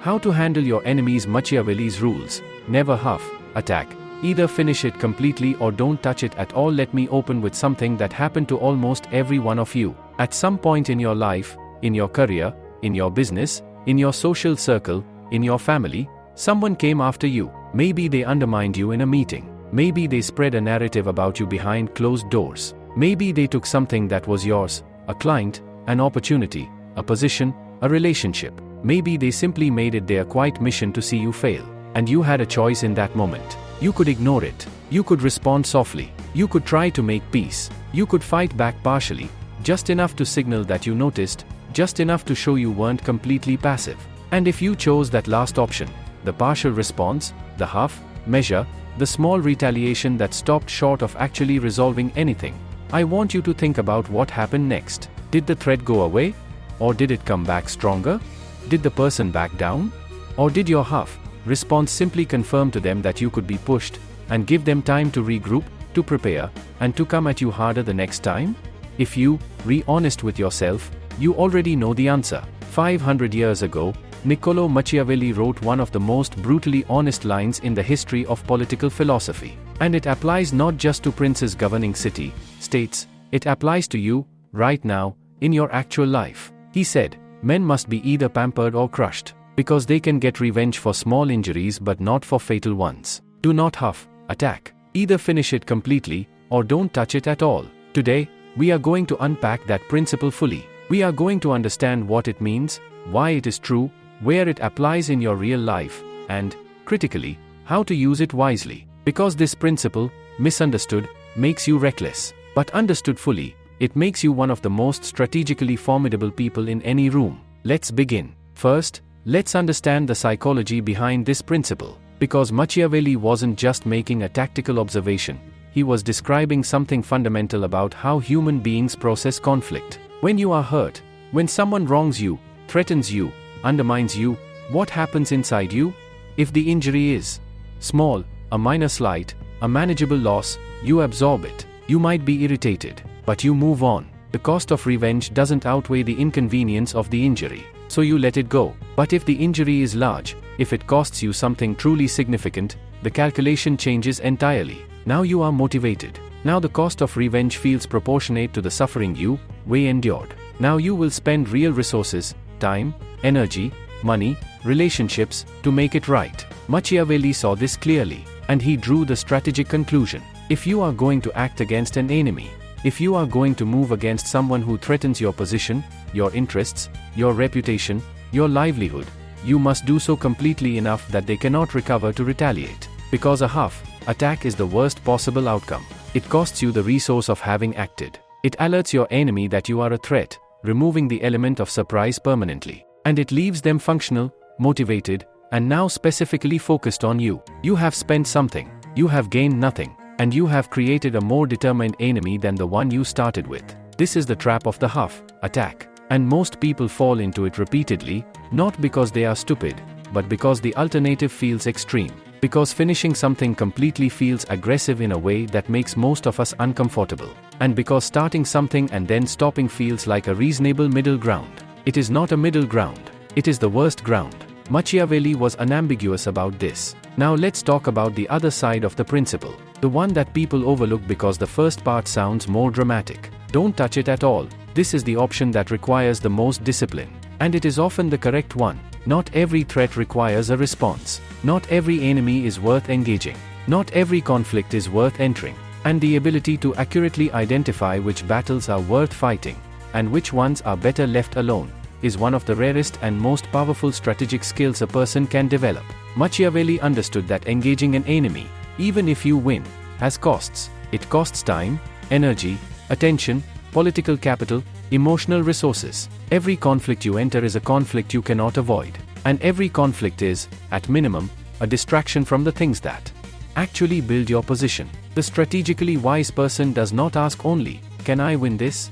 How to handle your enemy's Machiavelli's rules. Never huff, attack. Either finish it completely or don't touch it at all. Let me open with something that happened to almost every one of you. At some point in your life, in your career, in your business, in your social circle, in your family, someone came after you. Maybe they undermined you in a meeting. Maybe they spread a narrative about you behind closed doors. Maybe they took something that was yours, a client, an opportunity, a position, a relationship. Maybe they simply made it their quiet mission to see you fail. And you had a choice in that moment. You could ignore it. You could respond softly. You could try to make peace. You could fight back partially, just enough to signal that you noticed, just enough to show you weren't completely passive. And if you chose that last option, the partial response, the half measure, the small retaliation that stopped short of actually resolving anything, I want you to think about what happened next. Did the threat go away? Or did it come back stronger? Did the person back down? Or did your half response simply confirm to them that you could be pushed, and give them time to regroup, to prepare, and to come at you harder the next time? If you be honest with yourself, you already know the answer. 500 years ago, Niccolò Machiavelli wrote one of the most brutally honest lines in the history of political philosophy. And it applies not just to princes governing states, it applies to you, right now, in your actual life. He said, men must be either pampered or crushed, because they can get revenge for small injuries but not for fatal ones. Do not huff, attack. Either finish it completely, or don't touch it at all. Today, we are going to unpack that principle fully. We are going to understand what it means, why it is true, where it applies in your real life, and, critically, how to use it wisely. Because this principle, misunderstood, makes you reckless. But understood fully, it makes you one of the most strategically formidable people in any room. Let's begin. First, let's understand the psychology behind this principle. Because Machiavelli wasn't just making a tactical observation, he was describing something fundamental about how human beings process conflict. When you are hurt, when someone wrongs you, threatens you, undermines you, what happens inside you? If the injury is small, a minor slight, a manageable loss, you absorb it. You might be irritated, but you move on. The cost of revenge doesn't outweigh the inconvenience of the injury, so you let it go. But if the injury is large, if it costs you something truly significant, the calculation changes entirely. Now you are motivated. Now the cost of revenge feels proportionate to the suffering you endured. Now you will spend real resources, time, energy, money, relationships, to make it right. Machiavelli saw this clearly, and he drew the strategic conclusion. If you are going to act against an enemy, if you are going to move against someone who threatens your position, your interests, your reputation, your livelihood, you must do so completely enough that they cannot recover to retaliate. Because a half attack is the worst possible outcome. It costs you the resource of having acted. It alerts your enemy that you are a threat, removing the element of surprise permanently. And it leaves them functional, motivated, and now specifically focused on you. You have spent something, you have gained nothing, and you have created a more determined enemy than the one you started with. This is the trap of the half attack. And most people fall into it repeatedly, not because they are stupid, but because the alternative feels extreme. Because finishing something completely feels aggressive in a way that makes most of us uncomfortable. And because starting something and then stopping feels like a reasonable middle ground. It is not a middle ground. It is the worst ground. Machiavelli was unambiguous about this. Now let's talk about the other side of the principle. The one that people overlook because the first part sounds more dramatic. Don't touch it at all. This is the option that requires the most discipline. And it is often the correct one. Not every threat requires a response. Not every enemy is worth engaging. Not every conflict is worth entering. And the ability to accurately identify which battles are worth fighting, and which ones are better left alone, is one of the rarest and most powerful strategic skills a person can develop. Machiavelli understood that engaging an enemy, even if you win, has costs. It costs time, energy, attention, political capital, emotional resources. Every conflict you enter is a conflict you cannot avoid. And every conflict is, at minimum, a distraction from the things that actually build your position. The strategically wise person does not ask only, can I win this?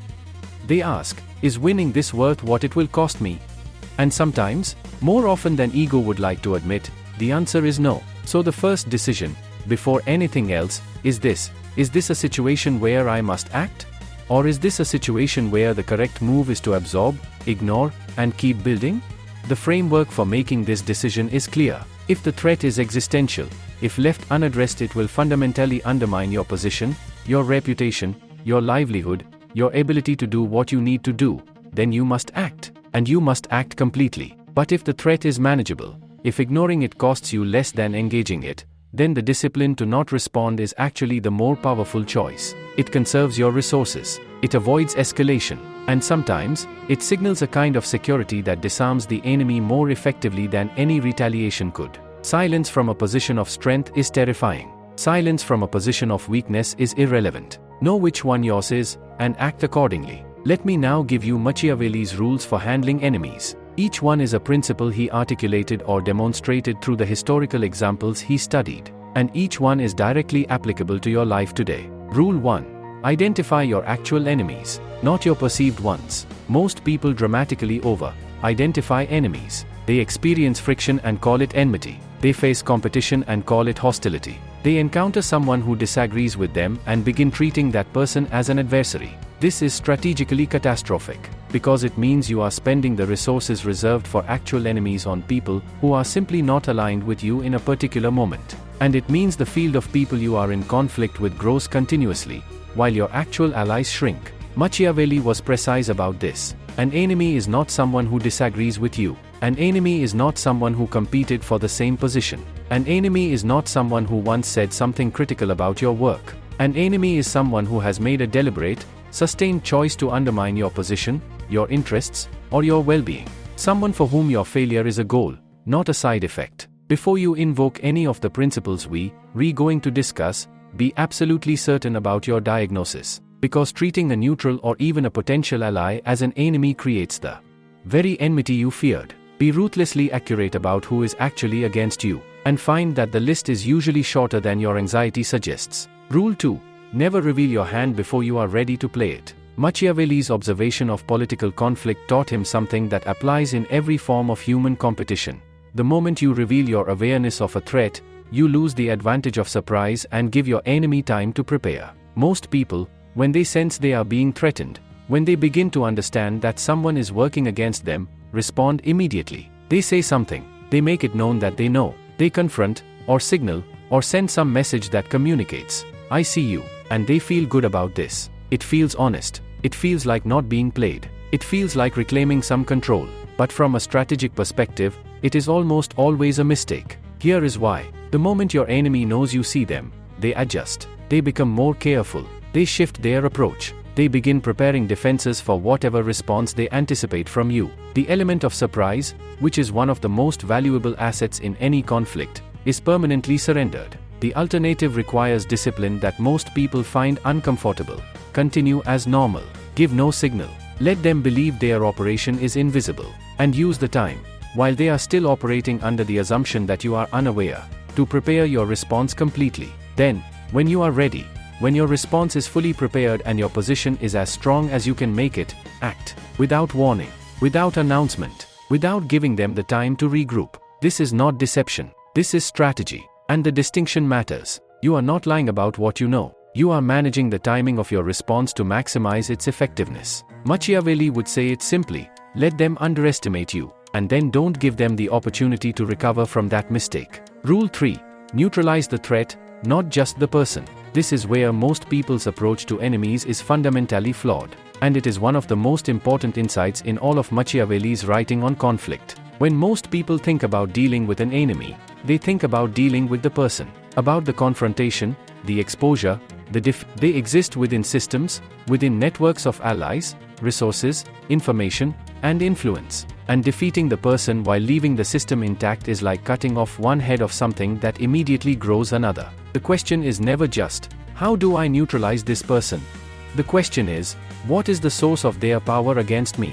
They ask, is winning this worth what it will cost me? And sometimes, more often than ego would like to admit, the answer is no. So the first decision, before anything else, is this a situation where I must act? Or is this a situation where the correct move is to absorb, ignore, and keep building? The framework for making this decision is clear. If the threat is existential, if left unaddressed, it will fundamentally undermine your position, your reputation, your livelihood, your ability to do what you need to do, then you must act. And you must act completely. But if the threat is manageable, if ignoring it costs you less than engaging it, then the discipline to not respond is actually the more powerful choice. It conserves your resources, it avoids escalation, and sometimes, it signals a kind of security that disarms the enemy more effectively than any retaliation could. Silence from a position of strength is terrifying. Silence from a position of weakness is irrelevant. Know which one yours is, and act accordingly. Let me now give you Machiavelli's rules for handling enemies. Each one is a principle he articulated or demonstrated through the historical examples he studied, and each one is directly applicable to your life today. Rule 1. Identify your actual enemies, not your perceived ones. Most people dramatically identify enemies. They experience friction and call it enmity. They face competition and call it hostility. They encounter someone who disagrees with them and begin treating that person as an adversary. This is strategically catastrophic, because it means you are spending the resources reserved for actual enemies on people who are simply not aligned with you in a particular moment. And it means the field of people you are in conflict with grows continuously, while your actual allies shrink. Machiavelli was precise about this. An enemy is not someone who disagrees with you. An enemy is not someone who competed for the same position. An enemy is not someone who once said something critical about your work. An enemy is someone who has made a deliberate, sustained choice to undermine your position, your interests, or your well-being. Someone for whom your failure is a goal, not a side effect. Before you invoke any of the principles we're going to discuss, be absolutely certain about your diagnosis, because treating a neutral or even a potential ally as an enemy creates the very enmity you feared. Be ruthlessly accurate about who is actually against you, and find that the list is usually shorter than your anxiety suggests. Rule 2. Never reveal your hand before you are ready to play it. Machiavelli's observation of political conflict taught him something that applies in every form of human competition. The moment you reveal your awareness of a threat, you lose the advantage of surprise and give your enemy time to prepare. Most people, when they sense they are being threatened, when they begin to understand that someone is working against them, respond immediately. They say something, they make it known that they know, they confront, or signal, or send some message that communicates, "I see you," and they feel good about this. It feels honest. It feels like not being played. It feels like reclaiming some control. But from a strategic perspective, it is almost always a mistake. Here is why. The moment your enemy knows you see them, they adjust. They become more careful. They shift their approach. They begin preparing defenses for whatever response they anticipate from you. The element of surprise, which is one of the most valuable assets in any conflict, is permanently surrendered. The alternative requires discipline that most people find uncomfortable. Continue as normal. Give no signal. Let them believe their operation is invisible. And use the time, while they are still operating under the assumption that you are unaware, to prepare your response completely. Then, when you are ready, when your response is fully prepared and your position is as strong as you can make it, act. Without warning, without announcement, without giving them the time to regroup. This is not deception. This is strategy. And the distinction matters. You are not lying about what you know. You are managing the timing of your response to maximize its effectiveness. Machiavelli would say it simply: let them underestimate you, and then don't give them the opportunity to recover from that mistake. Rule 3. Neutralize the threat, not just the person. This is where most people's approach to enemies is fundamentally flawed, and it is one of the most important insights in all of Machiavelli's writing on conflict. When most people think about dealing with an enemy, they think about dealing with the person, about the confrontation, the exposure, they exist within systems, within networks of allies, resources, information, and influence. And defeating the person while leaving the system intact is like cutting off one head of something that immediately grows another. The question is never just, how do I neutralize this person? The question is, what is the source of their power against me?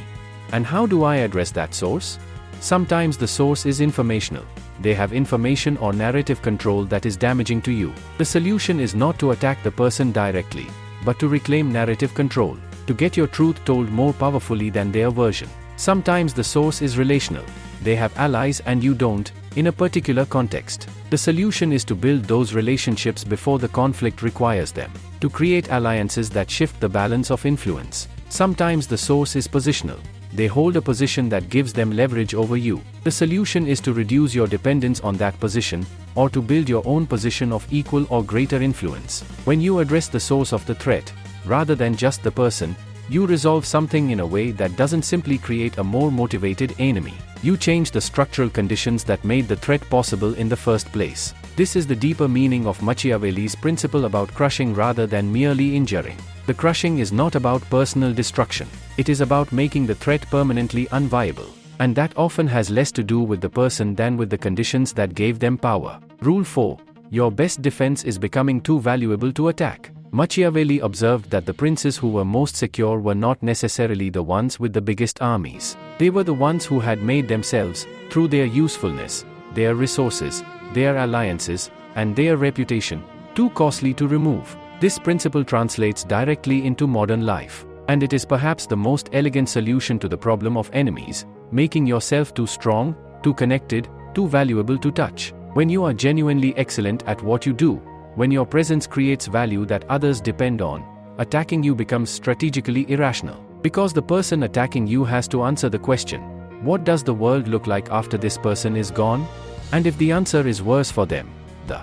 And how do I address that source? Sometimes the source is informational. They have information or narrative control that is damaging to you. The solution is not to attack the person directly, but to reclaim narrative control, to get your truth told more powerfully than their version. Sometimes the source is relational. They have allies and you don't, in a particular context. The solution is to build those relationships before the conflict requires them, to create alliances that shift the balance of influence. Sometimes the source is positional. they hold a position that gives them leverage over you. The solution is to reduce your dependence on that position, or to build your own position of equal or greater influence. When you address the source of the threat, rather than just the person, you resolve something in a way that doesn't simply create a more motivated enemy. You change the structural conditions that made the threat possible in the first place. This is the deeper meaning of Machiavelli's principle about crushing rather than merely injuring. The crushing is not about personal destruction. It is about making the threat permanently unviable. And that often has less to do with the person than with the conditions that gave them power. Rule 4. Your best defense is becoming too valuable to attack. Machiavelli observed that the princes who were most secure were not necessarily the ones with the biggest armies. They were the ones who had made themselves, through their usefulness, their resources, their alliances, and their reputation, too costly to remove. This principle translates directly into modern life. And it is perhaps the most elegant solution to the problem of enemies, making yourself too strong, too connected, too valuable to touch. When you are genuinely excellent at what you do, when your presence creates value that others depend on, attacking you becomes strategically irrational. Because the person attacking you has to answer the question, what does the world look like after this person is gone? And if the answer is worse for them, the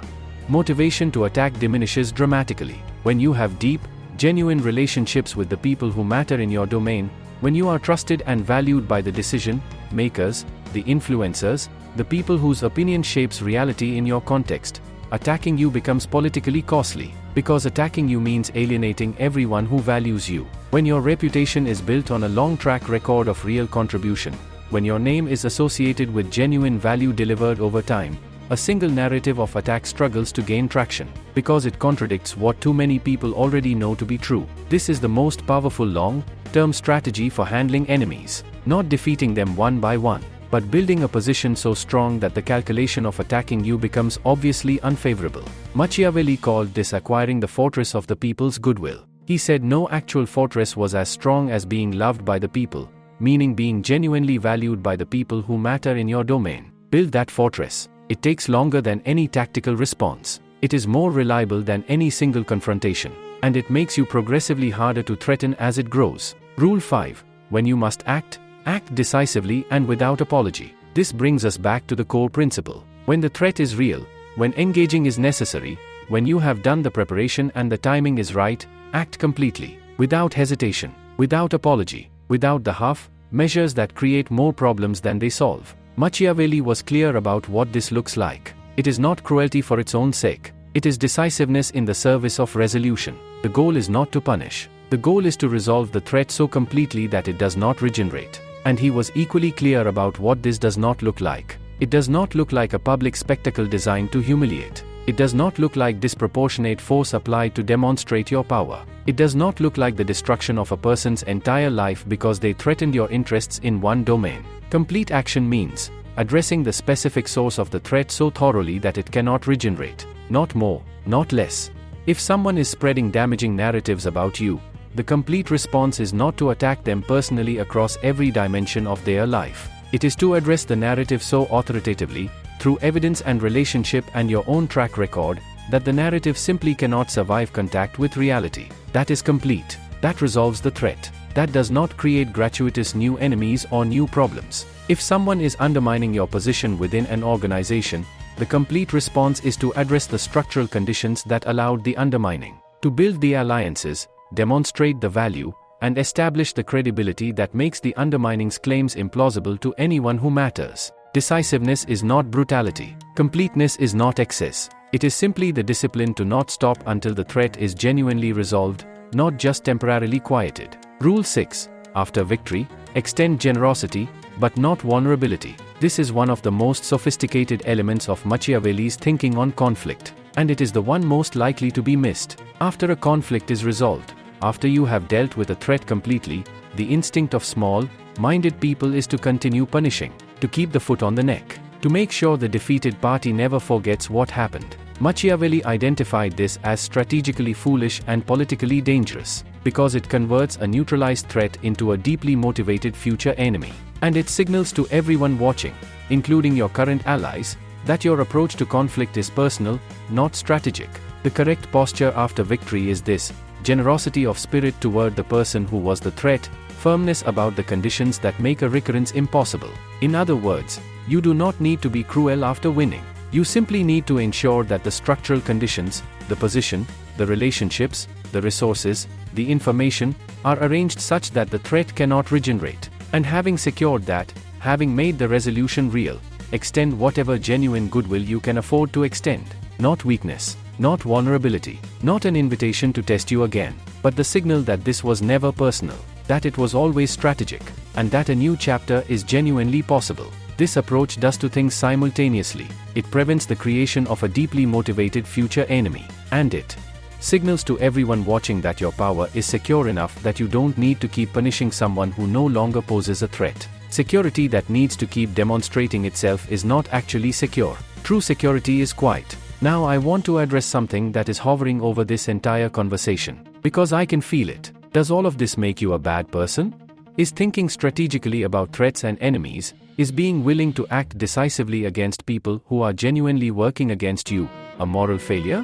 motivation to attack diminishes dramatically. When you have deep, genuine relationships with the people who matter in your domain, when you are trusted and valued by the decision makers, the influencers, the people whose opinion shapes reality in your context, attacking you becomes politically costly, because attacking you means alienating everyone who values you. When your reputation is built on a long track record of real contribution, when your name is associated with genuine value delivered over time, a single narrative of attack struggles to gain traction, because it contradicts what too many people already know to be true. This is the most powerful long-term strategy for handling enemies, not defeating them one by one, but building a position so strong that the calculation of attacking you becomes obviously unfavorable. Machiavelli called this acquiring the fortress of the people's goodwill. He said no actual fortress was as strong as being loved by the people, meaning being genuinely valued by the people who matter in your domain. Build that fortress. It takes longer than any tactical response. It is more reliable than any single confrontation. And it makes you progressively harder to threaten as it grows. Rule 5. When you must act, act decisively and without apology. This brings us back to the core principle. When the threat is real, when engaging is necessary, when you have done the preparation and the timing is right, act completely, without hesitation, without apology, without the half measures that create more problems than they solve. Machiavelli was clear about what this looks like. It is not cruelty for its own sake. It is decisiveness in the service of resolution. The goal is not to punish. The goal is to resolve the threat so completely that it does not regenerate. And he was equally clear about what this does not look like. It does not look like a public spectacle designed to humiliate. It does not look like disproportionate force applied to demonstrate your power. It does not look like the destruction of a person's entire life because they threatened your interests in one domain. Complete action means addressing the specific source of the threat so thoroughly that it cannot regenerate. Not more, not less. If someone is spreading damaging narratives about you, the complete response is not to attack them personally across every dimension of their life. It is to address the narrative so authoritatively, through evidence and relationship and your own track record, that the narrative simply cannot survive contact with reality. That is complete. That resolves the threat. That does not create gratuitous new enemies or new problems. If someone is undermining your position within an organization, the complete response is to address the structural conditions that allowed the undermining, to build the alliances, demonstrate the value, and establish the credibility that makes the undermining's claims implausible to anyone who matters. Decisiveness is not brutality. Completeness is not excess. It is simply the discipline to not stop until the threat is genuinely resolved, not just temporarily quieted. Rule 6. After victory, extend generosity, but not vulnerability. This is one of the most sophisticated elements of Machiavelli's thinking on conflict, and it is the one most likely to be missed. After a conflict is resolved, after you have dealt with a threat completely, the instinct of small-minded people is to continue punishing, to keep the foot on the neck, to make sure the defeated party never forgets what happened. Machiavelli identified this as strategically foolish and politically dangerous, because it converts a neutralized threat into a deeply motivated future enemy. And it signals to everyone watching, including your current allies, that your approach to conflict is personal, not strategic. The correct posture after victory is this: generosity of spirit toward the person who was the threat, firmness about the conditions that make a recurrence impossible. In other words, you do not need to be cruel after winning. You simply need to ensure that the structural conditions, the position, the relationships, the resources, the information, are arranged such that the threat cannot regenerate. And having secured that, having made the resolution real, extend whatever genuine goodwill you can afford to extend. Not weakness, not vulnerability, not an invitation to test you again, but the signal that this was never personal, that it was always strategic, and that a new chapter is genuinely possible. This approach does two things simultaneously. It prevents the creation of a deeply motivated future enemy, and it signals to everyone watching that your power is secure enough that you don't need to keep punishing someone who no longer poses a threat. Security that needs to keep demonstrating itself is not actually secure. True security is quiet. Now I want to address something that is hovering over this entire conversation, because I can feel it. Does all of this make you a bad person? Is thinking strategically about threats and enemies, is being willing to act decisively against people who are genuinely working against you, a moral failure?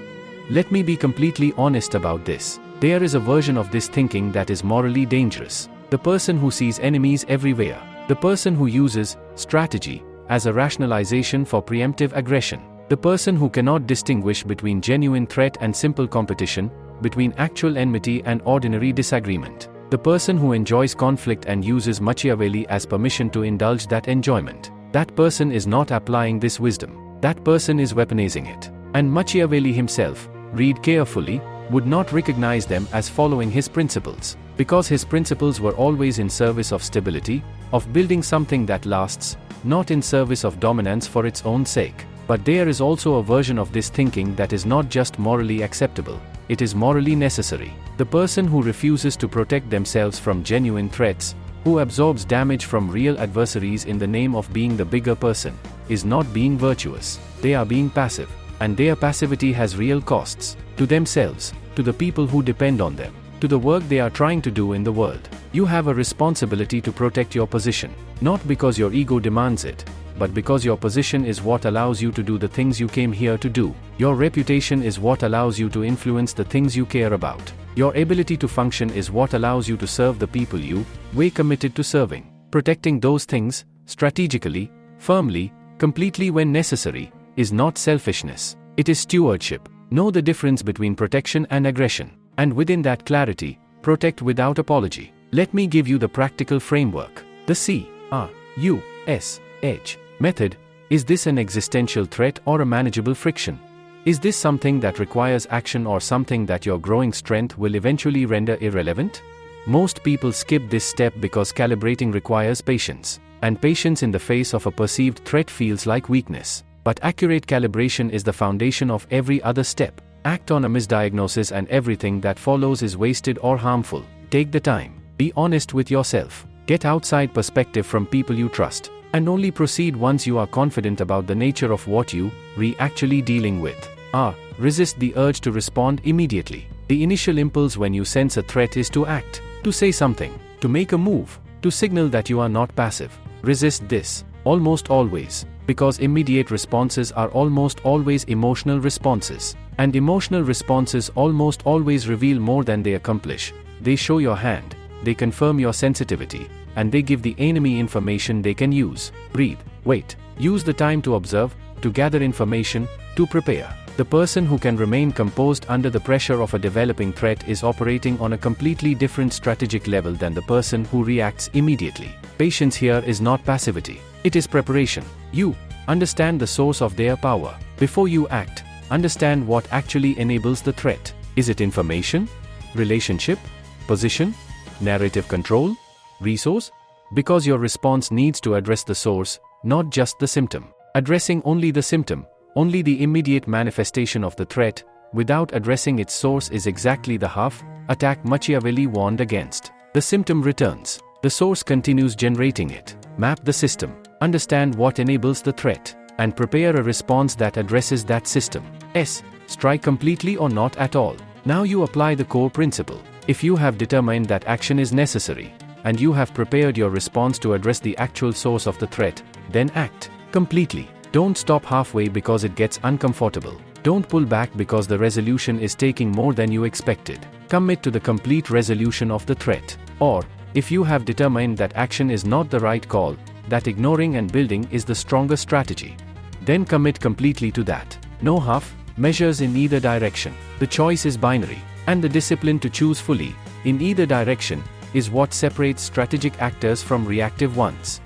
Let me be completely honest about this. There is a version of this thinking that is morally dangerous. The person who sees enemies everywhere. The person who uses strategy as a rationalization for preemptive aggression. The person who cannot distinguish between genuine threat and simple competition, between actual enmity and ordinary disagreement. The person who enjoys conflict and uses machiavellie as permission to indulge that enjoyment. That person is not applying this wisdom. That person is weaponizing it. And Machiavelli himself, read carefully, would not recognize them as following his principles, because his principles were always in service of stability, of building something that lasts, not in service of dominance for its own sake. But there is also a version of this thinking that is not just morally acceptable, it is morally necessary. The person who refuses to protect themselves from genuine threats, who absorbs damage from real adversaries in the name of being the bigger person, is not being virtuous. They are being passive, and their passivity has real costs, to themselves, to the people who depend on them, to the work they are trying to do in the world. You have a responsibility to protect your position, not because your ego demands it, but because your position is what allows you to do the things you came here to do. Your reputation is what allows you to influence the things you care about. Your ability to function is what allows you to serve the people you were committed to serving. Protecting those things, strategically, firmly, completely when necessary, is not selfishness. It is stewardship. Know the difference between protection and aggression. And within that clarity, protect without apology. Let me give you the practical framework. The C-R-U-S-H method. Is this an existential threat or a manageable friction? Is this something that requires action or something that your growing strength will eventually render irrelevant? Most people skip this step because calibrating requires patience, and patience in the face of a perceived threat feels like weakness. But accurate calibration is the foundation of every other step. Act on a misdiagnosis and everything that follows is wasted or harmful. Take the time. Be honest with yourself. Get outside perspective from people you trust. And only proceed once you are confident about the nature of what you are actually dealing with. Resist the urge to respond immediately. The initial impulse when you sense a threat is to act, to say something, to make a move, to signal that you are not passive. Resist this, almost always, because immediate responses are almost always emotional responses. And emotional responses almost always reveal more than they accomplish. They show your hand, they confirm your sensitivity, and they give the enemy information they can use. Breathe, wait, use the time to observe, to gather information, to prepare. The person who can remain composed under the pressure of a developing threat is operating on a completely different strategic level than the person who reacts immediately. Patience here is not passivity, it is preparation. You understand the source of their power. Before you act, understand what actually enables the threat. Is it information? Relationship? Position? Narrative control? Resource? Because your response needs to address the source, not just the symptom. Addressing only the symptom, only the immediate manifestation of the threat, without addressing its source is exactly the half-attack Machiavelli warned against. The symptom returns. The source continues generating it. Map the system. Understand what enables the threat. And prepare a response that addresses that system. Strike completely or not at all. Now you apply the core principle. If you have determined that action is necessary, and you have prepared your response to address the actual source of the threat, then act completely. Don't stop halfway because it gets uncomfortable. Don't pull back because the resolution is taking more than you expected. Commit to the complete resolution of the threat. Or, If you have determined that action is not the right call, that ignoring and building is the stronger strategy, then commit completely to that. No half measures in either direction. The choice is binary, and the discipline to choose fully, in either direction, is what separates strategic actors from reactive ones.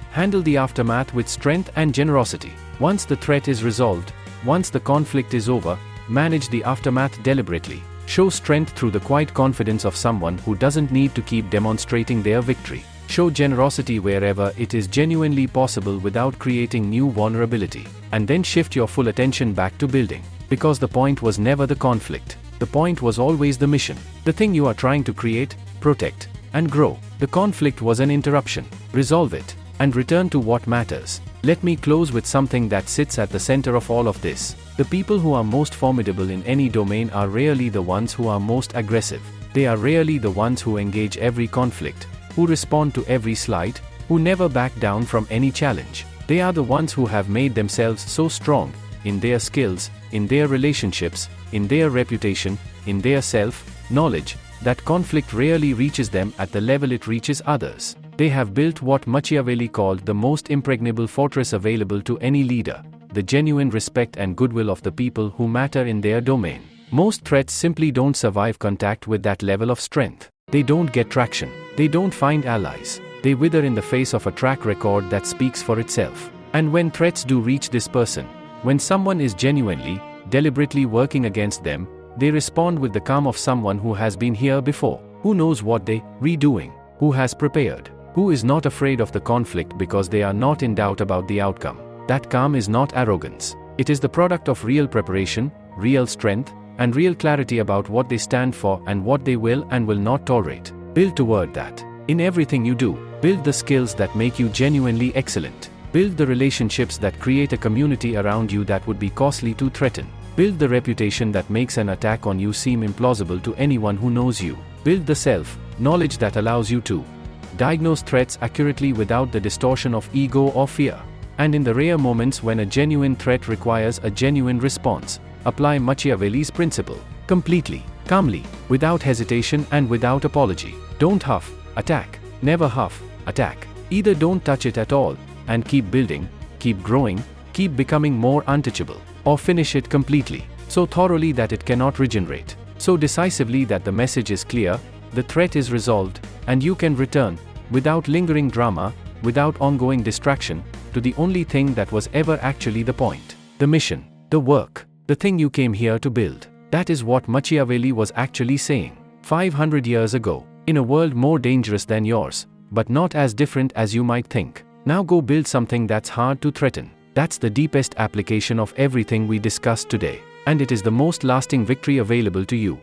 Handle the aftermath with strength and generosity. Once the threat is resolved, once the conflict is over, manage the aftermath deliberately. Show strength through the quiet confidence of someone who doesn't need to keep demonstrating their victory. Show generosity wherever it is genuinely possible without creating new vulnerability. And then shift your full attention back to building. Because the point was never the conflict. The point was always the mission. The thing you are trying to create, protect, and grow. The conflict was an interruption. Resolve it, and return to what matters. Let me close with something that sits at the center of all of this. The people who are most formidable in any domain are rarely the ones who are most aggressive. They are rarely the ones who engage every conflict, who respond to every slight, who never back down from any challenge. They are the ones who have made themselves so strong, in their skills, in their relationships, in their reputation, in their self-knowledge, that conflict rarely reaches them at the level it reaches others. They have built what Machiavelli called the most impregnable fortress available to any leader, the genuine respect and goodwill of the people who matter in their domain. Most threats simply don't survive contact with that level of strength. They don't get traction. They don't find allies. They wither in the face of a track record that speaks for itself. And when threats do reach this person, when someone is genuinely, deliberately working against them, they respond with the calm of someone who has been here before, who knows what they redoing, who has prepared, who is not afraid of the conflict because they are not in doubt about the outcome. That calm is not arrogance. It is the product of real preparation, real strength, and real clarity about what they stand for and what they will and will not tolerate. Build toward that. In everything you do, build the skills that make you genuinely excellent. Build the relationships that create a community around you that would be costly to threaten. Build the reputation that makes an attack on you seem implausible to anyone who knows you. Build the self-knowledge that allows you to diagnose threats accurately without the distortion of ego or fear. And in the rare moments when a genuine threat requires a genuine response, apply Machiavelli's principle. Completely, calmly, without hesitation and without apology. Don't huff, attack. Never huff, attack. Either don't touch it at all, and keep building, keep growing, keep becoming more untouchable. Or finish it completely, so thoroughly that it cannot regenerate. So decisively that the message is clear, the threat is resolved, and you can return, without lingering drama, without ongoing distraction, to the only thing that was ever actually the point. The mission, the work, the thing you came here to build. That is what Machiavelli was actually saying 500 years ago, in a world more dangerous than yours, but not as different as you might think. Now go build something that's hard to threaten. That's the deepest application of everything we discussed today, and it is the most lasting victory available to you.